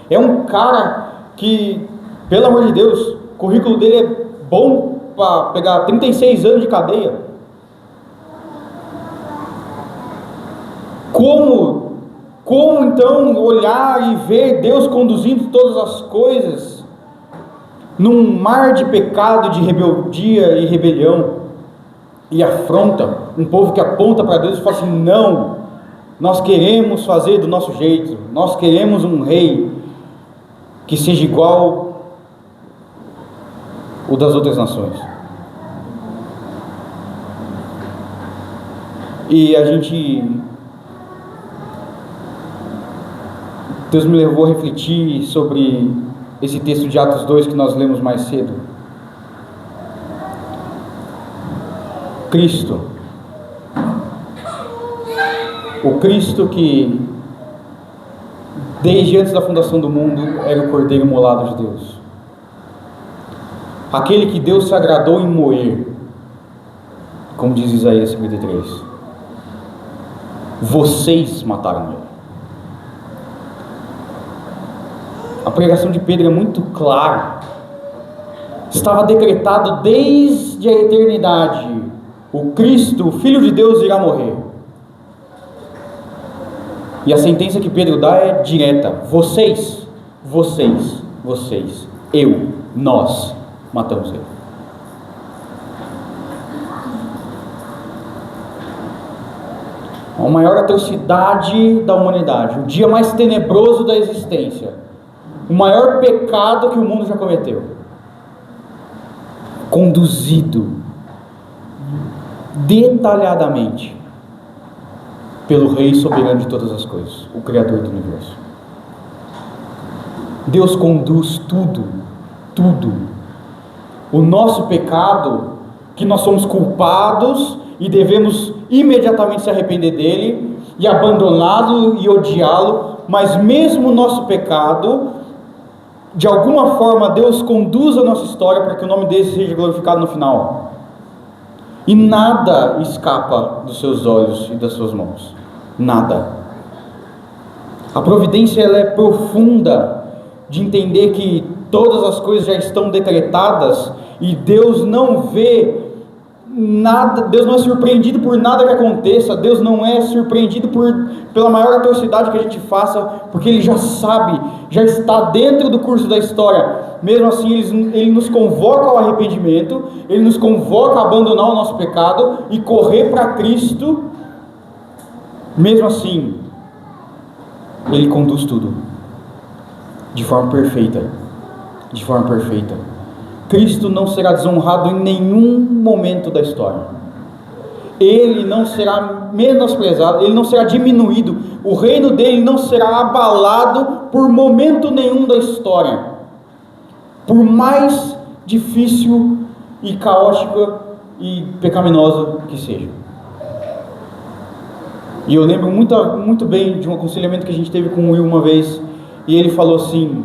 é um cara que, pelo amor de Deus, o currículo dele é bom para pegar 36 anos de cadeia. Como então olhar e ver Deus conduzindo todas as coisas num mar de pecado, de rebeldia e rebelião, e afronta um povo que aponta para Deus e fala assim: não, nós queremos fazer do nosso jeito, nós queremos um rei que seja igual o das outras nações. E Deus me levou a refletir sobre esse texto de Atos 2 que nós lemos mais cedo. Cristo, o Cristo que desde antes da fundação do mundo era o Cordeiro imolado de Deus, aquele que Deus se agradou em moer, como diz Isaías 53. Vocês mataram ele. A pregação de Pedro é muito clara. Estava decretado desde a eternidade: o Cristo, o Filho de Deus, irá morrer. E a sentença que Pedro dá é direta: vocês, nós matamos ele. A maior atrocidade da humanidade, o dia mais tenebroso da existência, o maior pecado que o mundo já cometeu, conduzido detalhadamente pelo Rei soberano de todas as coisas, o Criador do universo. Deus conduz tudo. O nosso pecado, que nós somos culpados e devemos imediatamente se arrepender dele e abandoná-lo e odiá-lo, mas mesmo o nosso pecado, de alguma forma Deus conduz a nossa história para que o nome dele seja glorificado no final. E nada escapa dos seus olhos e das suas mãos. Nada. A providência, ela é profunda, de entender que todas as coisas já estão decretadas e Deus não vê nada, Deus não é surpreendido por nada que aconteça, Deus não é surpreendido pela maior atrocidade que a gente faça, porque Ele já sabe, já está dentro do curso da história. Mesmo assim, Ele nos convoca ao arrependimento, Ele nos convoca a abandonar o nosso pecado e correr para Cristo. Mesmo assim, Ele conduz tudo de forma perfeita, de forma perfeita. Cristo não será desonrado em nenhum momento da história. Ele não será menosprezado, ele não será diminuído, o reino dele não será abalado por momento nenhum da história, por mais difícil e caótica e pecaminosa que seja. E eu lembro muito bem de um aconselhamento que a gente teve com o Will uma vez, e ele falou assim,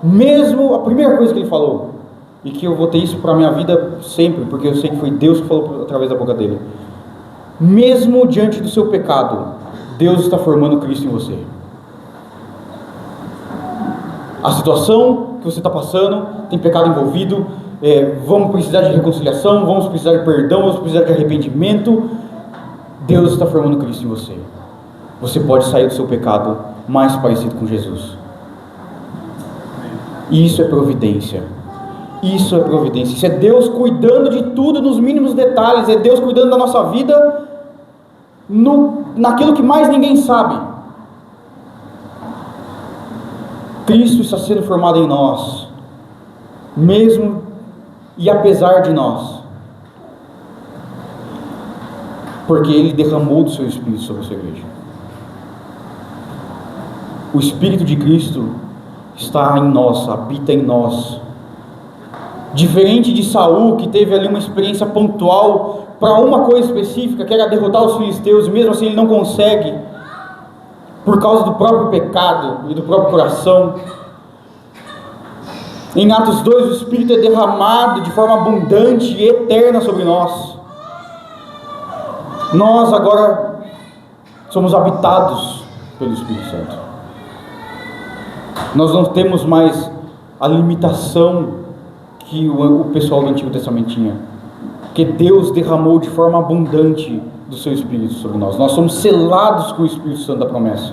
mesmo a primeira coisa que ele falou, e que eu vou ter isso para a minha vida sempre, porque eu sei que foi Deus que falou através da boca dele: mesmo diante do seu pecado, Deus está formando Cristo em você. A situação que você está passando, tem pecado envolvido, vamos precisar de reconciliação, vamos precisar de perdão, vamos precisar de arrependimento. Deus está formando Cristo em você. Você pode sair do seu pecado mais parecido com Jesus. Isso é providência. Isso é providência. Isso é Deus cuidando de tudo nos mínimos detalhes. É Deus cuidando da nossa vida naquilo que mais ninguém sabe. Cristo está sendo formado em nós, mesmo e apesar de nós, porque Ele derramou do seu Espírito sobre a sua igreja. O Espírito de Cristo está em nós, habita em nós. Diferente de Saul, que teve ali uma experiência pontual para uma coisa específica, que era derrotar os filisteus, e mesmo assim ele não consegue, por causa do próprio pecado e do próprio coração. Em Atos 2, o Espírito é derramado de forma abundante e eterna sobre nós. Nós agora somos habitados pelo Espírito Santo. Nós não temos mais a limitação que o pessoal do Antigo Testamento tinha, porque Deus derramou de forma abundante do seu Espírito sobre nós. Nós somos selados com o Espírito Santo da promessa.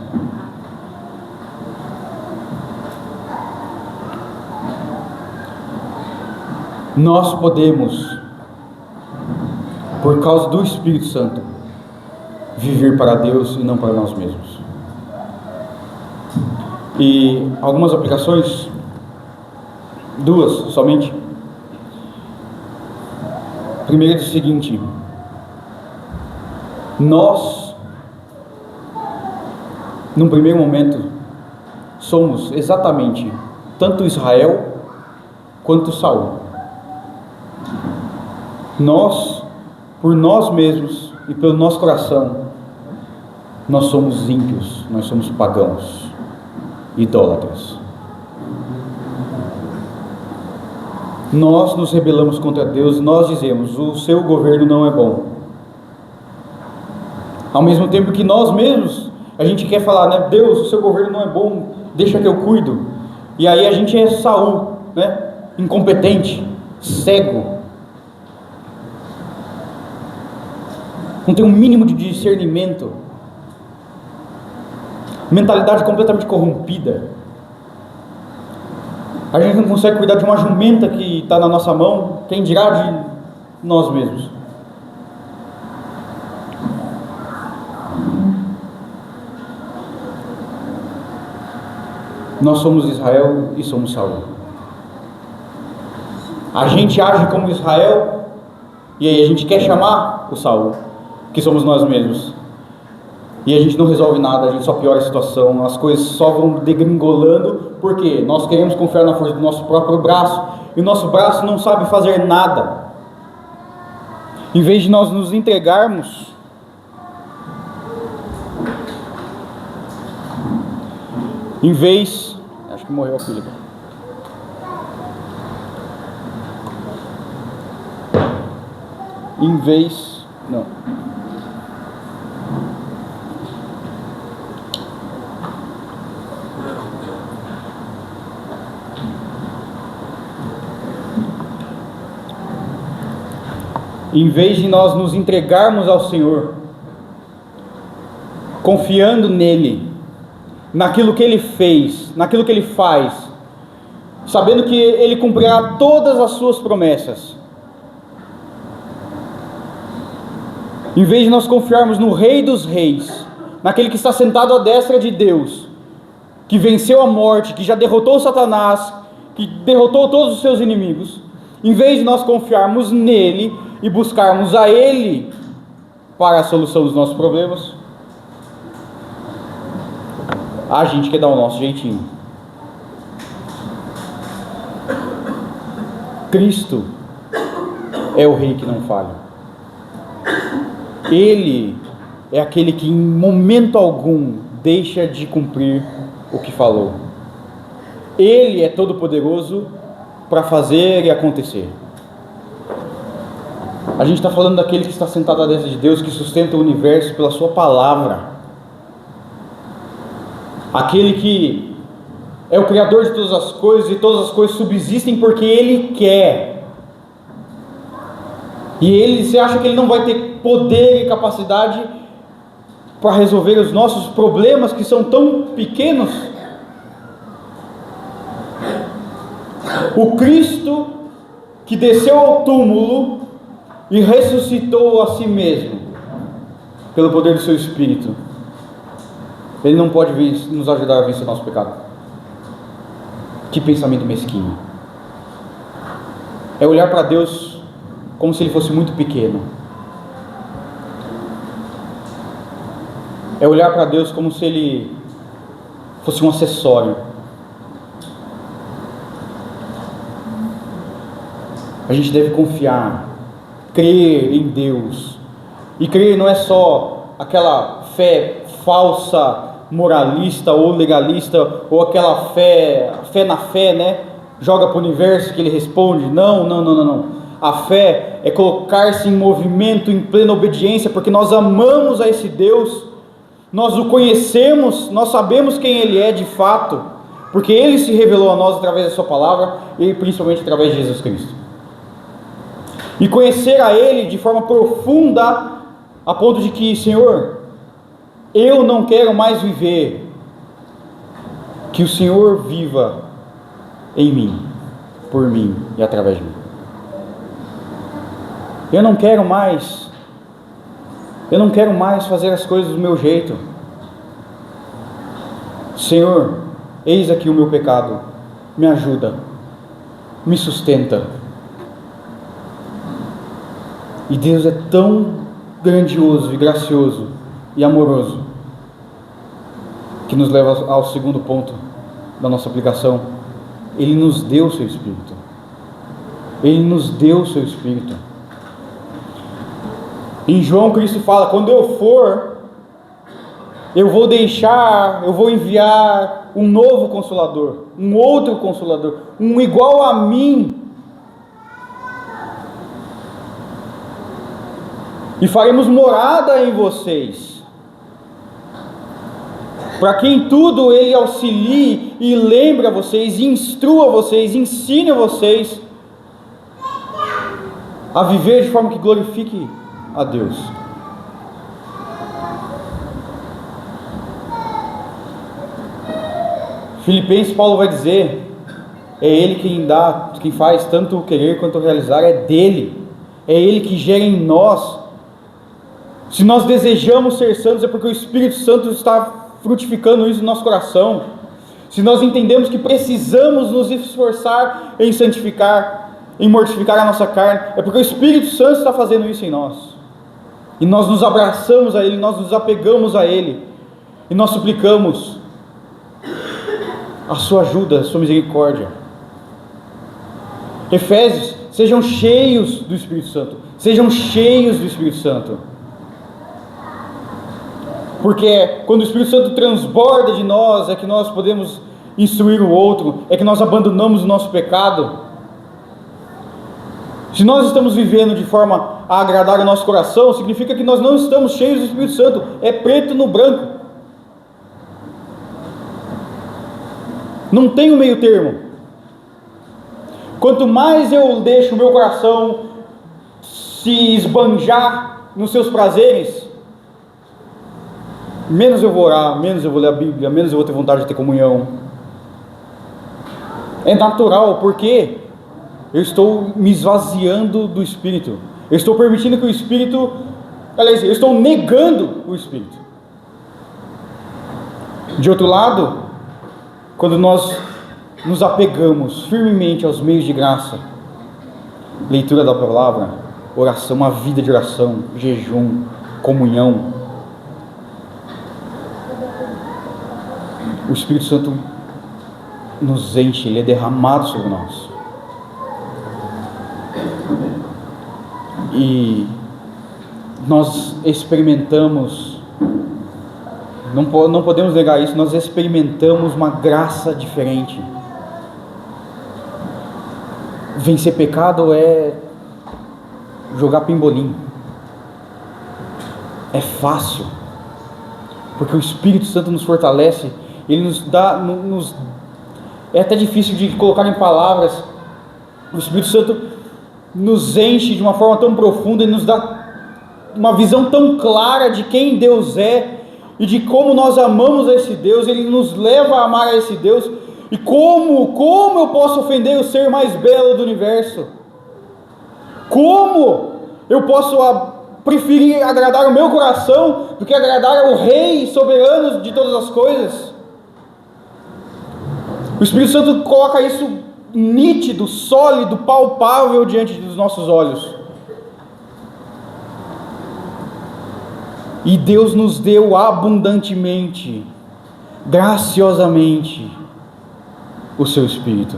Nós podemos, por causa do Espírito Santo, viver para Deus e não para nós mesmos. E algumas aplicações, duas somente. Primeiro é o seguinte: nós, num primeiro momento, somos exatamente tanto Israel quanto Saul. Nós, por nós mesmos e pelo nosso coração, nós somos ímpios, nós somos pagãos, idólatras. Nós nos rebelamos contra Deus, nós dizemos: o seu governo não é bom. Ao mesmo tempo que nós mesmos, a gente quer falar, né? Deus, o seu governo não é bom, deixa que eu cuido. E aí a gente é Saul, né? Incompetente, cego, não tem um mínimo de discernimento, mentalidade completamente corrompida. A gente não consegue cuidar de uma jumenta que está na nossa mão, quem dirá de nós mesmos? Nós somos Israel e somos Saul. A gente age como Israel e aí a gente quer chamar o Saul, que somos nós mesmos. E a gente não resolve nada, a gente só piora a situação, as coisas só vão degringolando, porque nós queremos confiar na força do nosso próprio braço, e o nosso braço não sabe fazer nada. Em vez de nós nos entregarmos acho que morreu a filha. Em vez... Não. Em vez de nós nos entregarmos ao Senhor, confiando nele, naquilo que ele fez, naquilo que ele faz, sabendo que ele cumprirá todas as suas promessas, em vez de nós confiarmos no Rei dos Reis, naquele que está sentado à destra de Deus, que venceu a morte, que já derrotou Satanás, que derrotou todos os seus inimigos, em vez de nós confiarmos nele e buscarmos a ele para a solução dos nossos problemas, a gente quer dar o nosso jeitinho. Cristo é o Rei que não falha. Ele é aquele que em momento algum deixa de cumprir o que falou. Ele é todo poderoso para fazer e acontecer. A gente está falando daquele que está sentado à destra de Deus, que sustenta o universo pela sua palavra. Aquele que é o Criador de todas as coisas, e todas as coisas subsistem porque Ele quer. E você acha que Ele não vai ter poder e capacidade para resolver os nossos problemas que são tão pequenos? O Cristo que desceu ao túmulo e ressuscitou a si mesmo pelo poder do seu Espírito, Ele não pode nos ajudar a vencer o nosso pecado? Que pensamento mesquinho! É olhar para Deus como se Ele fosse muito pequeno. É olhar para Deus como se Ele fosse um acessório. A gente deve confiar, crer em Deus. E crer não é só aquela fé falsa, moralista ou legalista, ou aquela fé na fé, né? Joga para o universo que ele responde. Não. A fé é colocar-se em movimento, em plena obediência, porque nós amamos a esse Deus, nós o conhecemos, nós sabemos quem Ele é de fato, porque Ele se revelou a nós através da sua palavra, e principalmente através de Jesus Cristo. E conhecer a Ele de forma profunda, a ponto de que, Senhor, eu não quero mais viver, que o Senhor viva em mim, por mim e através de mim. Eu não quero mais fazer as coisas do meu jeito. Senhor, eis aqui o meu pecado, me ajuda, me sustenta. E Deus é tão grandioso e gracioso e amoroso, que nos leva ao segundo ponto da nossa aplicação. Ele nos deu o seu Espírito. Ele nos deu o seu Espírito. Em João, Cristo fala: quando eu for, eu vou enviar um novo Consolador, um outro Consolador, um igual a mim, e faremos morada em vocês, para que em tudo Ele auxilie e lembre a vocês, instrua vocês, ensine a vocês a viver de forma que glorifique a Deus. Filipenses, Paulo vai dizer: é Ele quem dá, quem faz tanto o querer quanto o realizar, é dele, é Ele que gera em nós. Se nós desejamos ser santos, é porque o Espírito Santo está frutificando isso no nosso coração. Se nós entendemos que precisamos nos esforçar em santificar, em mortificar a nossa carne, é porque o Espírito Santo está fazendo isso em nós. E nós nos abraçamos a Ele, nós nos apegamos a Ele, e nós suplicamos a sua ajuda, a sua misericórdia. Efésios: sejam cheios do Espírito Santo, sejam cheios do Espírito Santo. Porque quando o Espírito Santo transborda de nós, é que nós podemos instruir o outro, é que nós abandonamos o nosso pecado. Se nós estamos vivendo de forma a agradar o nosso coração, significa que nós não estamos cheios do Espírito Santo. É preto no branco. Não tem um meio termo. Quanto mais eu deixo o meu coração se esbanjar nos seus prazeres, menos eu vou orar, menos eu vou ler a Bíblia, menos eu vou ter vontade de ter comunhão. É natural, porque eu estou me esvaziando do Espírito. Eu estou permitindo que o Espírito, aliás, eu estou negando o Espírito. De outro lado, quando nós nos apegamos firmemente aos meios de graça, leitura da palavra, oração, uma vida de oração, jejum, comunhão, o Espírito Santo nos enche, ele é derramado sobre nós. E nós experimentamos, não podemos negar isso, nós experimentamos uma graça diferente. Vencer pecado é jogar pimbolim. É fácil, porque o Espírito Santo nos fortalece, ele nos dá, é até difícil de colocar em palavras. O Espírito Santo nos enche de uma forma tão profunda, ele nos dá uma visão tão clara de quem Deus é e de como nós amamos a esse Deus. Ele nos leva a amar a esse Deus. E como eu posso ofender o ser mais belo do universo? Como eu posso preferir agradar o meu coração do que agradar o Rei soberano de todas as coisas? O Espírito Santo coloca isso nítido, sólido, palpável diante dos nossos olhos. E Deus nos deu abundantemente, graciosamente, o seu Espírito.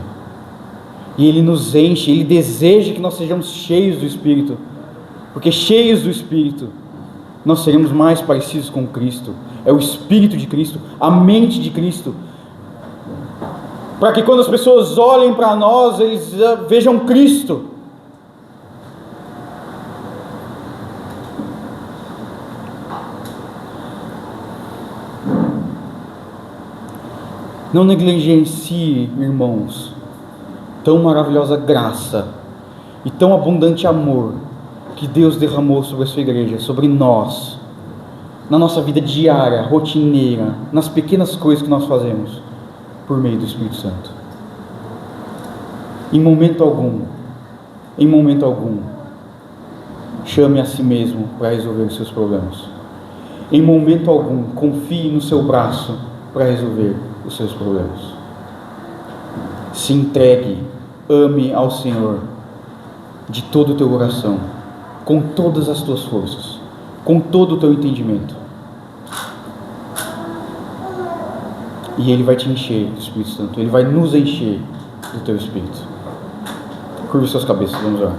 E Ele nos enche, Ele deseja que nós sejamos cheios do Espírito, porque cheios do Espírito, nós seremos mais parecidos com Cristo. É o Espírito de Cristo, a mente de Cristo, para que quando as pessoas olhem para nós, eles vejam Cristo. Não negligencie, irmãos, tão maravilhosa graça e tão abundante amor que Deus derramou sobre a sua igreja, sobre nós, na nossa vida diária, rotineira, nas pequenas coisas que nós fazemos, por meio do Espírito Santo. Em momento algum, chame a si mesmo para resolver os seus problemas. Em momento algum, confie no seu braço para resolver os seus problemas. Se entregue, ame ao Senhor de todo o teu coração, com todas as tuas forças, com todo o teu entendimento, e Ele vai te encher do Espírito Santo. Ele vai nos encher do teu Espírito. Curve suas cabeças, vamos orar.